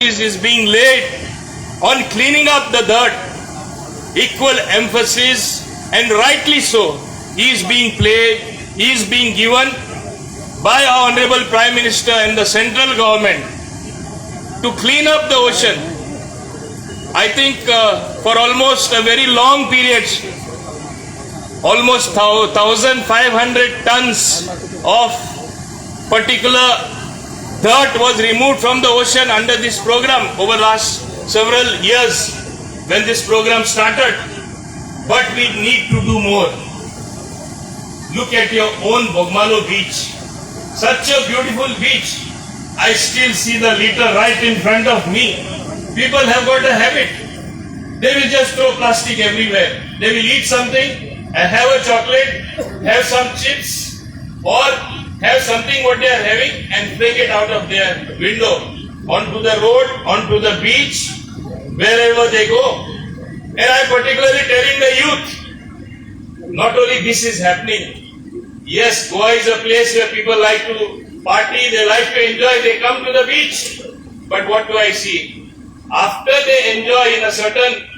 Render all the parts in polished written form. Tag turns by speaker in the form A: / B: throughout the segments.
A: is being laid on cleaning up the dirt. Equal emphasis, and rightly so, is being given by our Honorable Prime Minister and the central government to clean up the ocean. I think for almost a very long period, almost 1,500 tons of particular dirt was removed from the ocean under this program over last several years when this program started. But we need to do more. Look at your own Bogmalo beach. Such a beautiful beach. I still see the litter right in front of me. People have got a habit. They will just throw plastic everywhere. They will eat something and have a chocolate, have some chips, or have something what they are having and fling it out of their window onto the road, onto the beach, wherever they go. And I am particularly telling the youth, not only this is happening. Yes, Goa is a place where people like to party, they like to enjoy, they come to the beach. But what do I see? After they enjoy in a certain,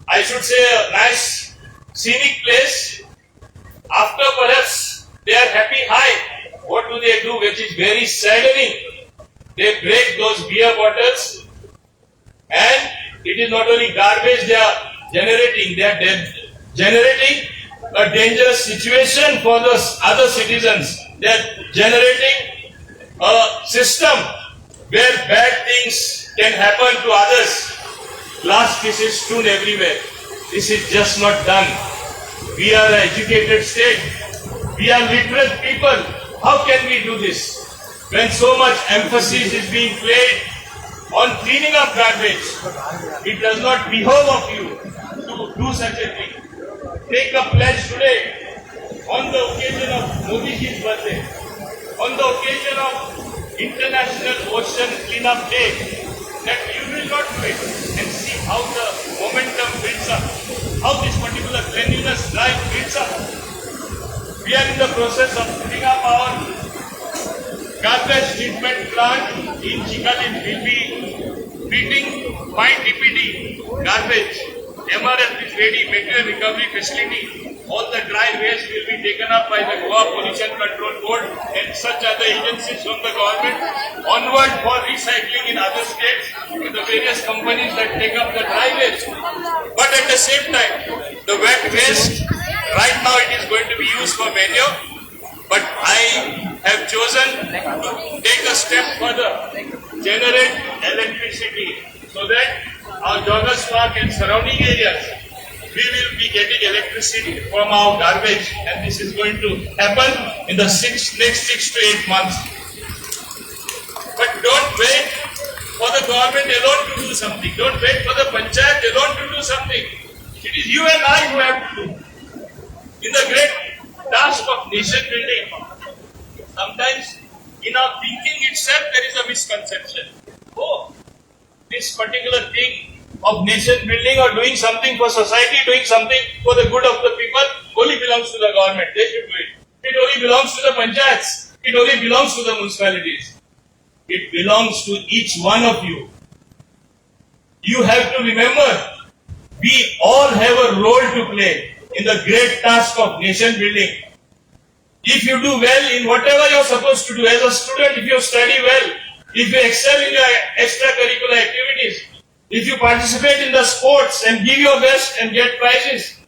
A: I should say a nice scenic place, after perhaps they are happy high, what do they do, which is very saddening? They break those beer bottles, and it is not only garbage they are generating, generating a dangerous situation for the other citizens. They are generating a system where bad things can happen to others. Glass pieces strewn everywhere. This is just not done. We are an educated state. We are literate people. How can we do this? When so much emphasis is being placed on cleaning up garbage, it does not behove of you to do such a thing. Take a pledge today on the occasion of Modi's birthday, on the occasion of International Ocean Cleanup Day, that you will not do it, and see how the momentum builds up, how this particular cleanliness drive builds up. We are in the process of putting up our garbage treatment plant in Chikali. Will be treating fine DPD garbage. MRF is ready, material recovery facility. All the dry waste will be taken up by the Goa Pollution Control Board and such other agencies from the government. Onward for recycling in other states with the various companies that take up the dry waste. But at the same time, the wet waste, right now it is going to be used for manure. But I have chosen to take a step further, generate electricity so that our joggers park and surrounding areas, we will be getting electricity from our garbage, and this is going to happen in the next 6 to 8 months. But don't wait for the government alone to do something. Don't wait for the Panchayat alone to do something. It is you and I who have to do. In the great task of nation building, sometimes in our thinking itself there is a misconception. Oh, this particular thing of nation building or doing something for society, doing something for the good of the people only belongs to the government. They should do it. It only belongs to the panchayats. It only belongs to the municipalities. It belongs to each one of you. You have to remember, we all have a role to play in the great task of nation building. If you do well in whatever you are supposed to do as a student, if you study well, if you excel in your extracurricular activities, if you participate in the sports and give your best and get prizes,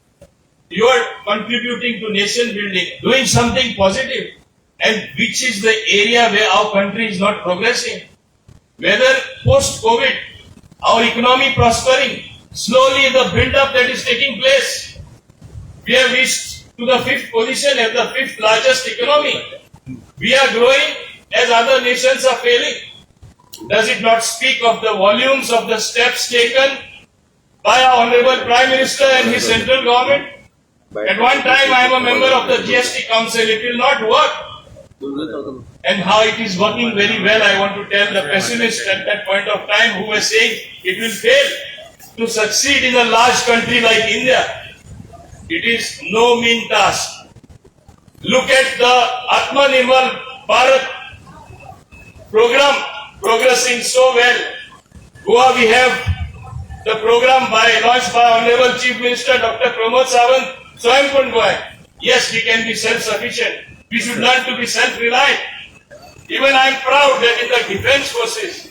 A: you are contributing to nation building, doing something positive. And which is the area where our country is not progressing. Whether post-COVID, our economy prospering, slowly the build-up that is taking place, we have reached to the 5th position as the 5th largest economy. We are growing as other nations are failing. Does it not speak of the volumes of the steps taken by our Honorable Prime Minister and his central government? At one time I am a member of the GST Council. It will not work. And how it is working very well, I want to tell the pessimists at that point of time who were saying it will fail to succeed in a large country like India. It is no mean task. Look at the Atmanirbhar Bharat program progressing so well. Goa, we have the program launched by Honorable Chief Minister Dr. Pramod Sawant, Goemkarponn. Yes, we can be self-sufficient. We should learn to be self-reliant. Even I am proud that in the defense forces,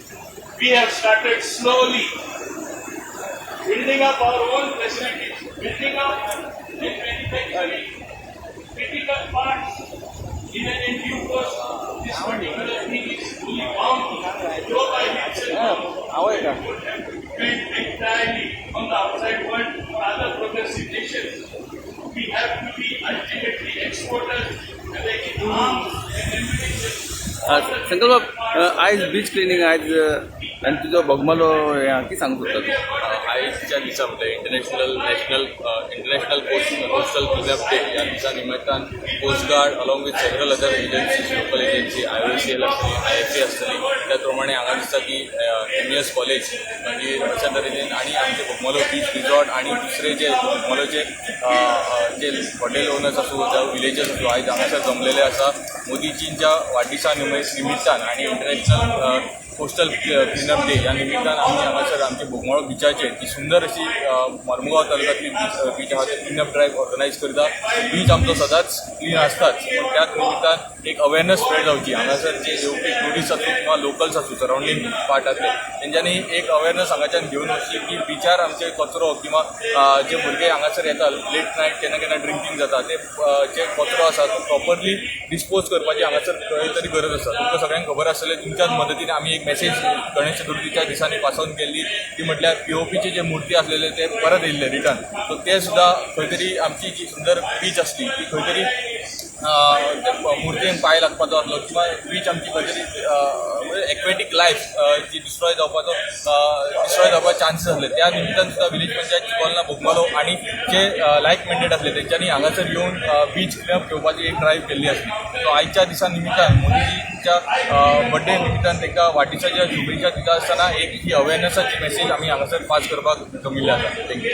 A: we have started slowly building up our own facilities, building up and manufacturing critical parts in due course. This particular thing is fully bound to go by itself. Would have to depend entirely on the outside world or other progressive nations. We have to be ultimately exporters, whether in arms and ammunition.
B: संकल्प आयज बीच cleaning आयज आनी तुजो बोगमालो कितें सांगूंक सोदता
C: आयजच्या दिसा म्हणजे इंटरनॅशनल कोस्टल क्लिनअप डे ह्या दिसा निमित्तान coast guard along with several other agencies local agency IOCL आसतली IFA आसतली त्याच प्रमाणे हांगा दिसता की MES कॉलेज मागीर अशा तरेन आनी आमचे बोगमालो बीच रिजॉर्ट आणि दुसरे जे बोगमालोचे जे हॉटेल ओनर्स आसूं जावं विलेजर्स आसूं आयज हांगासर जमलेले आसा मोदीजींच्या वाडदिसा निमित्तान आणि इंटरनॅशनल कोस्टल क्लिनअप डे ह्या निमित्तान आमी हांगासर आमचे बोगमाळो बिचाचेर ती सुंदर अशी मर्मुगांव तालुक्यांतली बीच आहा ते क्लिनअप ड्रायव्ह ऑर्गनायज करता. बीच आमचो सदांच क्लीन आसताच पण त्याच निमित्तान एक अवेरनेस स्प्रेड जावची हांगासर जे येवपी टुरिस्ट आसूं किंवा लोकल्स आसूं सरावंडींग पार्टांतले तेंच्यांनी एक अवेरनेस हांगाच्यान घेवन वचची की बिचार आमचे कचरो किंवा जे भुरगे हांगासर येता लेट नायट केन्ना केन्ना ड्रिंकींग जाता ते जे कचरो आसा तो प्रॉपरली डिस्पोज करपाची हांगासर खंय तरी गरज आसा. तुमकां सगळ्यांक खबर आसतलें तुमच्याच मदतीन आमी एक मेसेज गणेश चतुर्थीच्या दिसांनी पास ऑन केल्ली ती म्हटल्यार POPचे जे मूर्ती आसलेले ते परत येयल्ले रिटर्न सो ते सुद्दां खंय तरी आमची जी सुंदर बीच आसली ती खंय तरी मुर्तेन पांय लागपाचो आसलो किंवा बीच आमची खंय तरी एक्वेटीक लायफ जी डिस्ट्रॉय जावपाचो चान्सीस आसले त्या निमित्तान सुद्दां विलेज पंचायत चिकोलना बोगमालो आणि जे लायक मेंडेट आसले तेंच्यांनी हांगासर येवन बीच क्लिनअप घेवपाची एक ड्रायव्ह केल्ली आसली. सो आयच्या दिसा निमित्तान मोदीजीच्या बर्थडे निमित्तान तांकां वाडदिसाच्या शुभेच्छा दिता आसतना एक ही अवेरनेसाची मेसेज आमी हांगासर पास करपाक जमिल्ले आसा. थँक्यू.